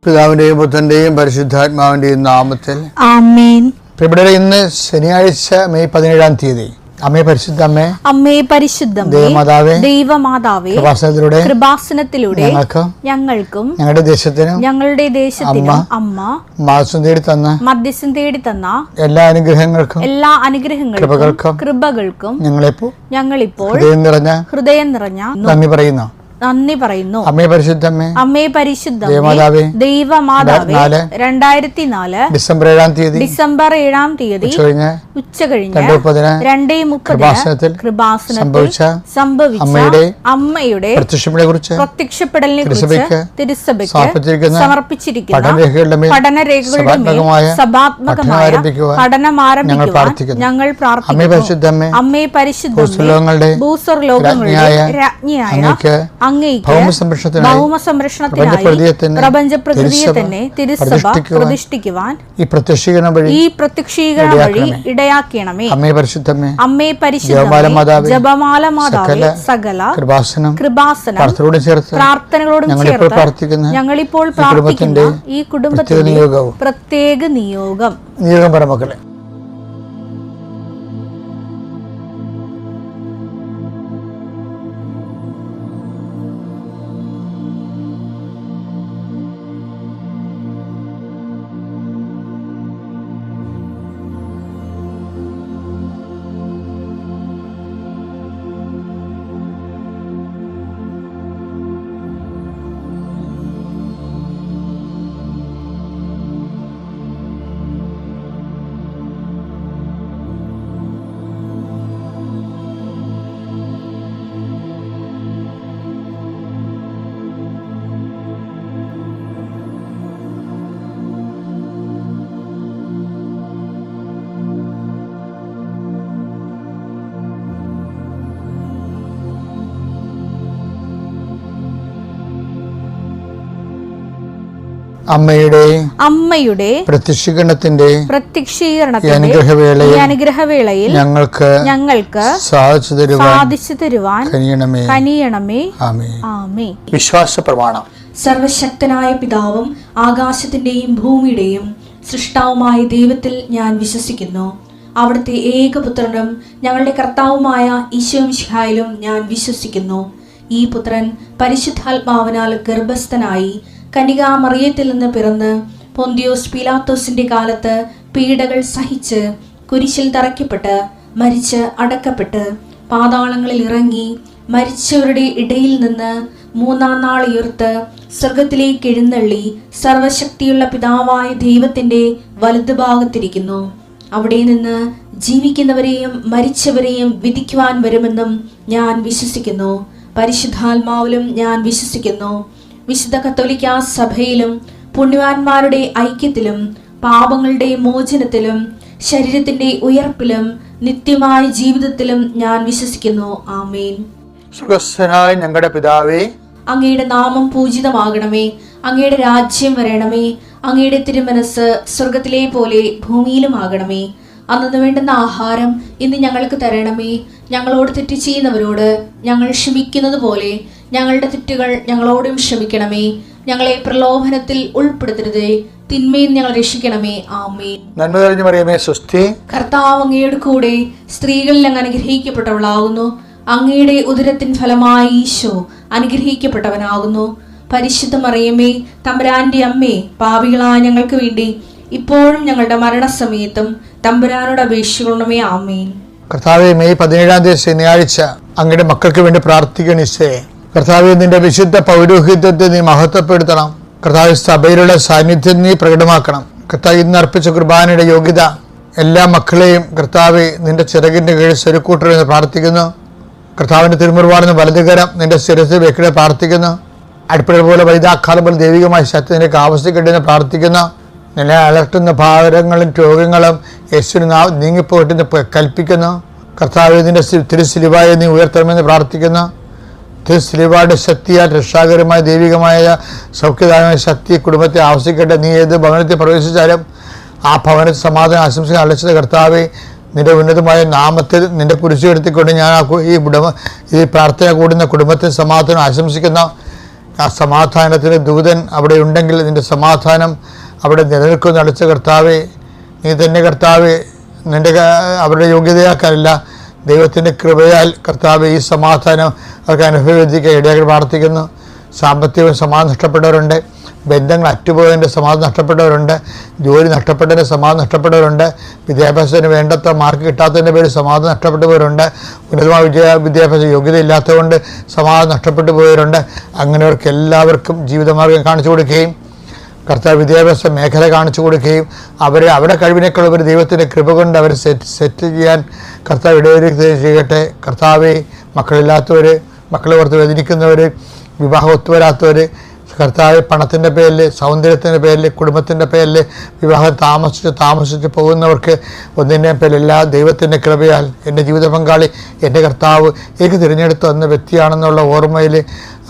പിതാവിന്റെയും പുത്രന്റെയും പരിശുദ്ധാത്മാവിന്റെയും നാമത്തിൽ ആമേൻ. ഇവിടെ ഇന്ന് ശനിയാഴ്ച മെയ് 17-ാം തീയതി. അമ്മേ പരിശുദ്ധ അമ്മേ, അമ്മേ പരിശുദ്ധമേ, ദൈവമാതാവേ, കൃപാസനത്തിലൂടെ ഞങ്ങൾക്കും ഞങ്ങളുടെ ദേശത്തിനും അമ്മ മധ്യസ്ഥം തേടി തന്ന എല്ലാ അനുഗ്രഹങ്ങൾക്കും കൃപകൾക്കും ഞങ്ങളിപ്പോൾ ഹൃദയം നിറഞ്ഞ നന്ദി പറയുന്നു. അമ്മേ പരിശുദ്ധമേ, അമ്മേ പരിശുദ്ധമേ, ദൈവമാതാവേ, 2004 ഡിസംബർ 7-ാം തീയതി ഉച്ചകഴിഞ്ഞ് 2:30 കൃപാസനത്തിൽ സംഭവിച്ച അമ്മയുടെ പ്രത്യക്ഷപ്പെടലിനെ കുറിച്ച് തിരുസഭയ്ക്ക് സമർപ്പിച്ചിരിക്കുന്ന പഠനരേഖകളുടെ സഭാത്മകമായ പഠനം ആരംഭിക്കുവാൻ ഞങ്ങൾ പ്രാർത്ഥിക്കുന്നു. അമ്മേ പരിശുദ്ധമേ, ഭൂസ്വർലോകങ്ങളുടെ രാജ്ഞിയായ പ്രപഞ്ചപ്രകൃതിയെ തന്നെ തിരുസഭ പ്രതിഷ്ഠിക്കുവാൻ ഈ പ്രത്യക്ഷീകരണം വഴി ഇടയാക്കണമേ. അമ്മേ പരിശുദ്ധമേ, ജപമാല മാതാവേ, സകല കൃപാസനം പ്രാർത്ഥനകളോടും ചേർത്ത് ഞങ്ങളിപ്പോൾ പ്രാർത്ഥിക്കുന്ന ഈ കുടുംബത്തിന്റെ പ്രത്യേക നിയോഗം മക്കളെ. അമ്മയുടെ പ്രത്യക്ഷീകരണത്തിന്റെ അനുഗ്രഹവേളയിൽ ഞങ്ങൾക്ക് സാധിച്ചു തരുവാൻ കനിയണമേ. ആമേൻ. വിശ്വാസ പ്രമാണം. സർവശക്തനായ പിതാവും ആകാശത്തിന്റെയും ഭൂമിയുടെയും സൃഷ്ടാവുമായ ദൈവത്തിൽ ഞാൻ വിശ്വസിക്കുന്നു. അവിടുത്തെ ഏകപുത്രനും ഞങ്ങളുടെ കർത്താവുമായ ഈശോമിശിഹായിലും ഞാൻ വിശ്വസിക്കുന്നു. ഈ പുത്രൻ പരിശുദ്ധാത്മാവിനാൽ ഗർഭസ്ഥനായി കന്യകാമറിയത്തിൽ നിന്ന് പിറന്ന് പൊന്തിയോസ് പീലാത്തോസിന്റെ കാലത്ത് പീഡകൾ സഹിച്ച് കുരിശിൽ തറയ്ക്കപ്പെട്ട് മരിച്ച് അടക്കപ്പെട്ട് പാതാളങ്ങളിൽ ഇറങ്ങി മരിച്ചവരുടെ ഇടയിൽ നിന്ന് 3-ാം നാൾ ഉയർത്ത് സ്വർഗത്തിലേക്ക് എഴുന്നള്ളി സർവശക്തിയുള്ള പിതാവായ ദൈവത്തിന്റെ വലതുഭാഗത്തിരിക്കുന്നു. അവിടെ നിന്ന് ജീവിക്കുന്നവരെയും മരിച്ചവരെയും വിധിക്കുവാൻ വരുമെന്നും ഞാൻ വിശ്വസിക്കുന്നു. പരിശുദ്ധാത്മാവിലും ഞാൻ വിശ്വസിക്കുന്നു. വിശുദ്ധ കത്തോലിക്കാ സഭയിലും പുണ്യവാന്മാരുടെ ഐക്യത്തിലും പാപങ്ങളുടെ മോചനത്തിലും ശരീരത്തിന്റെ ഉയർപ്പിലും നിത്യമായ ജീവിതത്തിലും ഞാൻ വിശ്വസിക്കുന്നു. ആമേൻ. സുഖസ്ഥനായ ഞങ്ങളുടെ പിതാവേ, അങ്ങയുടെ നാമം പൂജിതമാകണമേ. അങ്ങയുടെ രാജ്യം വരണമേ. അങ്ങയുടെ തിരുമനസ് സ്വർഗത്തിലെ പോലെ ഭൂമിയിലും ആകണമേ. അന്നു വേണ്ടുന്ന ആഹാരം ഇന്ന് ഞങ്ങൾക്ക് തരണമേ. ഞങ്ങളോട് തെറ്റ് ചെയ്യുന്നവരോട് ഞങ്ങൾ ക്ഷമിക്കുന്നത് പോലെ ഞങ്ങളുടെ തെറ്റുകൾ ഞങ്ങളോടും ക്ഷമിക്കണമേ. ഞങ്ങളെ പ്രലോഭനത്തിൽ ഉൾപ്പെടുത്തരുതേ, തിന്മയിൽ ഞങ്ങൾ രക്ഷിക്കണമേ. ആമേൻ. നന്മ നിറഞ്ഞ മറിയമേ, സ്വസ്തി. കർത്താവ് അങ്ങയുടെ കൂടെ സ്ത്രീകളിൽ അങ്ങ് അനുഗ്രഹിക്കപ്പെട്ടവളാകുന്നു. അങ്ങയുടെ ഉദരത്തിൻ ഫലമായി ഈശോ അനുഗ്രഹിക്കപ്പെട്ടവനാകുന്നു. പരിശുദ്ധ മറിയമേ, തമ്പുരാന്റെ അമ്മേ, പാപികളായ ഞങ്ങൾക്ക് വേണ്ടി ഇപ്പോഴും ഞങ്ങളുടെ മരണസമയത്തും തമ്പുരാനോട് അപേക്ഷിക്കണമേ. ആമേൻ. കർത്താവേ, മെയ് 17-ാം തീയതി ശനിയാഴ്ച അങ്ങയുടെ മക്കൾക്ക് വേണ്ടി പ്രാർത്ഥിക്കണേ. കർത്താവേ, നിന്റെ വിശുദ്ധ പൗരോഹിത്യത്തെ നീ മഹത്വപ്പെടുത്തണം. കർത്താവ്, സഭയിലുള്ള സാന്നിധ്യം നീ പ്രകടമാക്കണം. കർത്താവ്, ഇന്ന് അർപ്പിച്ച കുർബാനയുടെ യോഗ്യത എല്ലാ മക്കളെയും കർത്താവെ നിന്റെ ചിറകിന്റെ കീഴിൽ സ്വരുക്കൂട്ടരെന്ന് പ്രാർത്ഥിക്കുന്നു. കർത്താവിന്റെ തിരുമുറിവാടുന്ന വലതുകരം നിന്റെ ശിരസിൽ വെക്കണ പ്രാർത്ഥിക്കുന്നു. അടുപ്പിട പോലെ വൈതാക്കാലം പോലെ ദൈവികമായ ശക്തിനിലേക്ക് ആവശ്യപ്പെട്ടെന്ന് പ്രാർത്ഥിക്കുന്നു. നിന്നെ അലട്ടുന്ന ഭാരങ്ങളും രോഗങ്ങളും യേശുവിന് നീങ്ങിപ്പോട്ടെന്ന് കൽപ്പിക്കുന്നു. കർത്താവ്, നിന്റെ തിരുസിലിവായെ നീ ഉയർത്തണമെന്ന് പ്രാർത്ഥിക്കുന്നു. തിരുസിലിവായുടെ ശക്തിയാൽ രക്ഷാകരമായ ദൈവികമായ സൗഖ്യദായകമായ ശക്തി കുടുംബത്തെ ആവശ്യിക്കട്ടെ. നീ ഏത് ഭവനത്തിൽ പ്രവേശിച്ചാലും ആ ഭവനത്തിൽ സമാധാനം ആശംസിക്കാൻ അലച്ചത് കർത്താവെ, നിന്റെ ഉന്നതമായ നാമത്തിൽ നിന്റെ കുരിശ് എടുത്തിക്കൊണ്ട് ഞാൻ ഈ പ്രാർത്ഥന കൂടുന്ന കുടുംബത്തിൽ സമാധാനം ആശംസിക്കുന്ന ആ സമാധാനത്തിന് ദൂതൻ അവിടെ ഉണ്ടെങ്കിൽ നിൻ്റെ സമാധാനം അവിടെ നിലനിൽക്കുന്ന അടച്ച കർത്താവേ, നീ തന്നെ കർത്താവേ, അവരുടെ യോഗ്യതയാക്കാനല്ല, ദൈവത്തിൻ്റെ കൃപയാൽ കർത്താവേ ഈ സമാധാനം അവർക്ക് അനുഭവിക്കാൻ ഇടയാക്കി പ്രാർത്ഥിക്കുന്നു. സാമ്പത്തിക സമാധാനം നഷ്ടപ്പെട്ടവരുണ്ട്, ബന്ധങ്ങൾ അറ്റുപോയതിൻ്റെ സമാധാനം നഷ്ടപ്പെട്ടവരുണ്ട്, ജോലി നഷ്ടപ്പെട്ടതിൻ്റെ സമാധാനം നഷ്ടപ്പെട്ടവരുണ്ട്, വിദ്യാഭ്യാസത്തിന് വേണ്ടത്ര മാർക്ക് കിട്ടാത്തതിൻ്റെ പേരിൽ സമാധാനം നഷ്ടപ്പെട്ടവരുണ്ട്, ഉന്നതമായ വിദ്യാഭ്യാസ യോഗ്യത ഇല്ലാത്തതുകൊണ്ട് സമാധാനം നഷ്ടപ്പെട്ടു പോയവരുണ്ട്. അങ്ങനെയവർക്ക് എല്ലാവർക്കും ജീവിതമാർഗം കാണിച്ചു കൊടുക്കുകയും കർത്താവ് വിദ്യാഭ്യാസ മേഖല കാണിച്ചു കൊടുക്കുകയും അവരുടെ കഴിവിനേക്കാൾ ഒരു ദൈവത്തിൻ്റെ കൃപ കൊണ്ട് അവരെ സെറ്റ് ചെയ്യാൻ കർത്താവ് ഇടവരുത്തുകയും ചെയ്യട്ടെ. കർത്താവെ, മക്കളില്ലാത്തവർ, മക്കളെ ഓർത്ത് വേദനിക്കുന്നവർ, വിവാഹം ഒത്തുവരാത്തവർ, കർത്താവ് പണത്തിൻ്റെ പേരിൽ, സൗന്ദര്യത്തിൻ്റെ പേരിൽ, കുടുംബത്തിൻ്റെ പേരിൽ വിവാഹം താമസിച്ച് പോകുന്നവർക്ക് ഒന്നിൻ്റെ പേരിലെല്ലാ ദൈവത്തിൻ്റെ കൃപയാൽ എൻ്റെ ജീവിത പങ്കാളി എൻ്റെ കർത്താവ് എനിക്ക് തിരഞ്ഞെടുത്ത് വന്ന വ്യക്തിയാണെന്നുള്ള ഓർമ്മയിൽ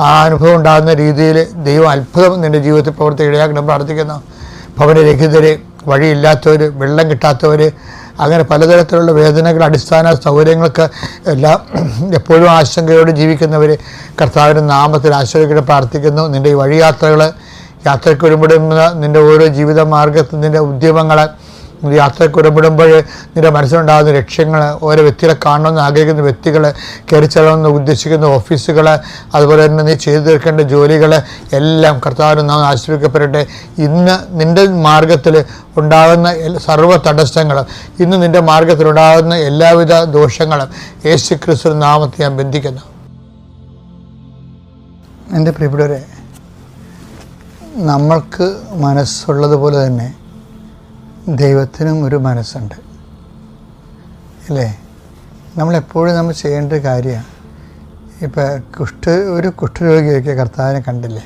ആ അനുഭവം ഉണ്ടാകുന്ന രീതിയിൽ ദൈവം അത്ഭുതം നിൻ്റെ ജീവിതത്തിൽ ഇടയാക്കണം പ്രാർത്ഥിക്കുന്നു. ഭവനരഹിതർ, വഴിയില്ലാത്തവർ, വെള്ളം കിട്ടാത്തവർ, അങ്ങനെ പലതരത്തിലുള്ള വേദനകൾ, അടിസ്ഥാന സൗകര്യങ്ങൾക്ക് എല്ലാം എപ്പോഴും ആശങ്കയോടെ ജീവിക്കുന്നവർ കർത്താവിൻ്റെ നാമത്തിൽ ആശ്രയിക്കാൻ പ്രാർത്ഥിക്കുന്നു. നിൻ്റെ ഈ യാത്രയ്ക്ക് ഒരുപെടുന്ന നിൻ്റെ ഓരോ ജീവിത മാർഗത്തിൽ നിൻ്റെ ഉദ്യമങ്ങൾ, യാത്രയ്ക്ക് ഒരുപെടുമ്പോൾ നിൻ്റെ മനസ്സിലുണ്ടാകുന്ന ലക്ഷ്യങ്ങൾ, ഓരോ വ്യക്തികളെ കാണണമെന്ന് ആഗ്രഹിക്കുന്ന വ്യക്തികൾ, കയറി ചെല്ലണമെന്ന് ഉദ്ദേശിക്കുന്ന ഓഫീസുകൾ, അതുപോലെ തന്നെ നീ ചെയ്തു തീർക്കേണ്ട ജോലികൾ എല്ലാം കർത്താവിന് നാം ആശ്രയിക്കപ്പെടട്ടെ. ഇന്ന് നിൻ്റെ മാർഗത്തിൽ ഉണ്ടാകുന്ന സർവ്വ തടസ്സങ്ങളും, ഇന്ന് നിൻ്റെ മാർഗത്തിലുണ്ടാകുന്ന എല്ലാവിധ ദോഷങ്ങളും യേശു ക്രിസ്തു നാമത്തെ ഞാൻ ബന്ധിക്കുന്നു. എൻ്റെ പ്രിയപ്പെട്ടവരെ, നമ്മൾക്ക് മനസ്സുള്ളതുപോലെ തന്നെ ദൈവത്തിനും ഒരു മനസ്സുണ്ട്, അല്ലേ? നമ്മളെപ്പോഴും നമ്മൾ ചെയ്യേണ്ട ഒരു കാര്യമാണ്. ഇപ്പം ഒരു കുഷ്ഠരോഗിയൊക്കെ കർത്താവിനെ കണ്ടില്ലേ?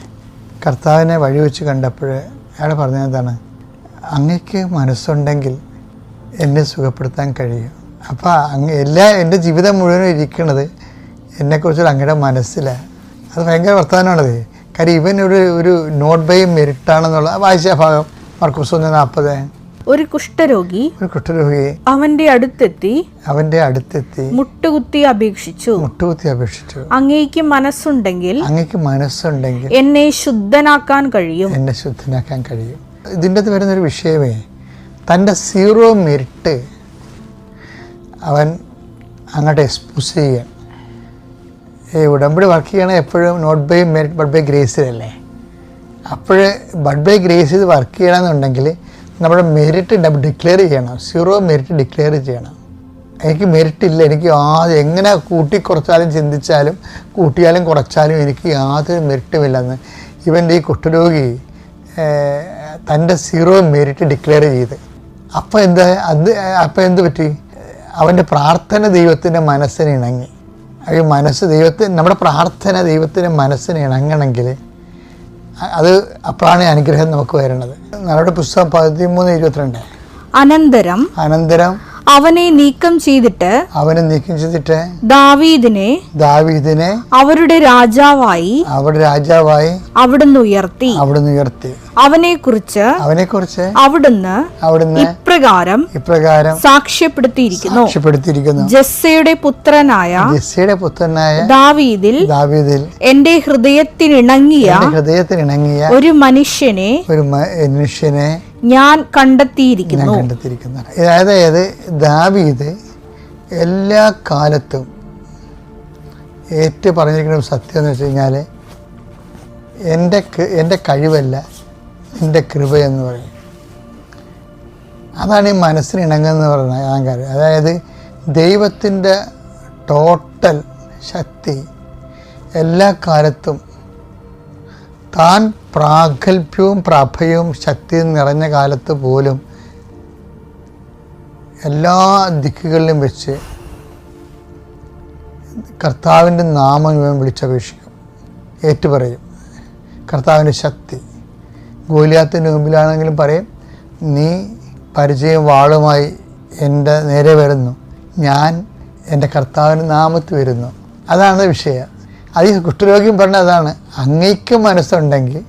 കർത്താവിനെ വഴിവെച്ച് കണ്ടപ്പോൾ അയാൾ പറഞ്ഞത് എന്താണ്? അങ്ങക്ക് മനസ്സുണ്ടെങ്കിൽ എന്നെ സുഖപ്പെടുത്താൻ കഴിയും. അപ്പോൾ എൻ്റെ ജീവിതം മുഴുവനും ഇരിക്കുന്നത് എന്നെക്കുറിച്ചുള്ള അങ്ങയുടെ മനസ്സിലാണ്. അത് ഭയങ്കര വർത്തമാനമാണത്. കാര്യം ഇവൻ ഒരു നോട്ട് ബൈ മെരിറ്റാണെന്നുള്ള വായിച്ച ഭാഗം മർക്കോസ് 1:40. ഒരു കുഷ്ഠരോഗി അവന്റെ അടുത്തെത്തി മുട്ടുകുത്തി അപേക്ഷിച്ചു, അങ്ങേക്ക് മനസ്സുണ്ടെങ്കിൽ എന്നെ ശുദ്ധനാക്കാൻ കഴിയും. ഇതിൻ്റെ അത് വരുന്നൊരു വിഷയമേ, തൻ്റെ 0 മെരിറ്റ് അവൻ അങ്ങോട്ട് എക്സ്പോസ് ചെയ്യാൻ. ഉടമ്പടി വർക്ക് ചെയ്യണത് എപ്പോഴും not by merit but by ഗ്രേസിലല്ലേ? അപ്പോഴേ ബട്ട് ബൈ ഗ്രേസ് ചെയ്ത് വർക്ക് ചെയ്യണമെന്നുണ്ടെങ്കിൽ നമ്മുടെ മെരിറ്റ് ഡിക്ലെയർ ചെയ്യണം. 0 മെരിറ്റ് ഡിക്ലെയർ ചെയ്യണം. എനിക്ക് മെരിറ്റ് ഇല്ല, എനിക്ക് എങ്ങനെ കൂട്ടിക്കുറച്ചാലും ചിന്തിച്ചാലും കൂട്ടിയാലും കുറച്ചാലും എനിക്ക് യാതൊരു മെരിറ്റുമില്ലെന്ന് ഇവൻ്റെ ഈ കുഷ്ഠരോഗി തൻ്റെ 0 മെരിറ്റ് ഡിക്ലെയർ ചെയ്ത്. അപ്പോൾ എന്ത് പറ്റി? അവൻ്റെ പ്രാർത്ഥന ദൈവത്തിൻ്റെ മനസ്സിന് ഇണങ്ങി. ഈ മനസ്സ് നമ്മുടെ പ്രാർത്ഥന ദൈവത്തിൻ്റെ മനസ്സിന് ഇണങ്ങണമെങ്കിൽ അത് അപ്പോഴാണ് അനുഗ്രഹം നമുക്ക് വരണത്. നമ്മുടെ പുസ്തകം 13:22. അനന്തരം അവനെ നീക്കം ചെയ്തിട്ട് ദാവീദിനെ അവരുടെ രാജാവായി അവിടുന്ന് ഉയർത്തി. അവനെക്കുറിച്ച് അവിടുന്ന് ഇപ്രകാരം സാക്ഷ്യപ്പെടുത്തിയിരിക്കുന്നു. ജസ്സയുടെ പുത്രനായ ദാവീദിൽ എന്റെ ഹൃദയത്തിനിണങ്ങിയ ഒരു മനുഷ്യനെ ഞാൻ കണ്ടെത്തിയിരിക്കുന്നു. അതായത് ദാവീദ് എല്ലാ കാലത്തും പറഞ്ഞിരിക്കുന്ന സത്യം എന്ന് വെച്ച് കഴിഞ്ഞാൽ എൻ്റെ കഴിവല്ല നിൻ്റെ കൃപയെന്ന് പറയും. അതാണ് ഈ മനസ്സിന് ഇണങ്ങുന്നത് പറയുന്നത് കാര്യം. അതായത് ദൈവത്തിൻ്റെ ടോട്ടൽ ശക്തി എല്ലാ കാലത്തും താൻ പ്രാഗൽഭ്യവും പ്രഭയും ശക്തിയും നിറഞ്ഞ കാലത്ത് പോലും എല്ലാ ദിക്കുകളിലും വെച്ച് കർത്താവിൻ്റെ നാമം ഇവൻ വിളിച്ചപേക്ഷിക്കും, ഏറ്റുപറയും. കർത്താവിൻ്റെ ശക്തി ഗോലിയാത്തിൻ്റെ മുമ്പിലാണെങ്കിലും പറയും, നീ പരിചയം വാളുമായി എൻ്റെ നേരെ വരുന്നു, ഞാൻ എൻ്റെ കർത്താവിൻ്റെ നാമത്തിൽ വരുന്നു. അതാണ് വിഷയം. അത് ഈ കുഷ്ഠരോഗിയും പറഞ്ഞ അതാണ്, അങ്ങേക്ക് മനസ്സുണ്ടെങ്കിൽ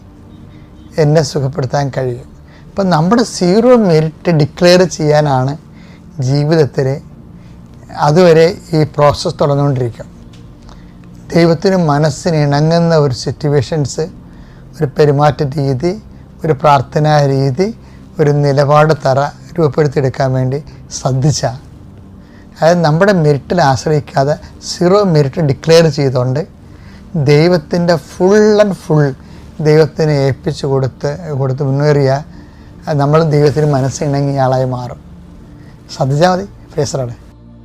എന്നെ സുഖപ്പെടുത്താൻ കഴിയും. അപ്പം നമ്മുടെ 0 മെരിറ്റ് ഡിക്ലെയർ ചെയ്യാനാണ് ജീവിതത്തിൽ അതുവരെ ഈ പ്രോസസ്സ് തുടർന്നുകൊണ്ടിരിക്കും. ദൈവത്തിന് മനസ്സിന് ഇണങ്ങുന്ന ഒരു സിറ്റുവേഷൻസ് ഒരു പെരുമാറ്റ രീതി, ഒരു പ്രാർത്ഥനാ രീതി, ഒരു നിലപാട് തറ രൂപപ്പെടുത്തിയെടുക്കാൻ വേണ്ടി ശ്രദ്ധിച്ചാൽ, അതായത് നമ്മുടെ മെറിറ്റിൽ ആശ്രയിക്കാതെ 0 മെറിറ്റ് ഡിക്ലെയർ ചെയ്തുകൊണ്ട് ദൈവത്തിൻ്റെ ഫുൾ ആൻഡ് ഫുൾ ദൈവത്തിന് ഏൽപ്പിച്ച് കൊടുത്ത് മുന്നേറിയാൽ നമ്മൾ ദൈവത്തിന് മനസ്സിണങ്ങിയ ആളായി മാറും. ശ്രദ്ധിച്ചാൽ മതി. പ്രേസറാണ്.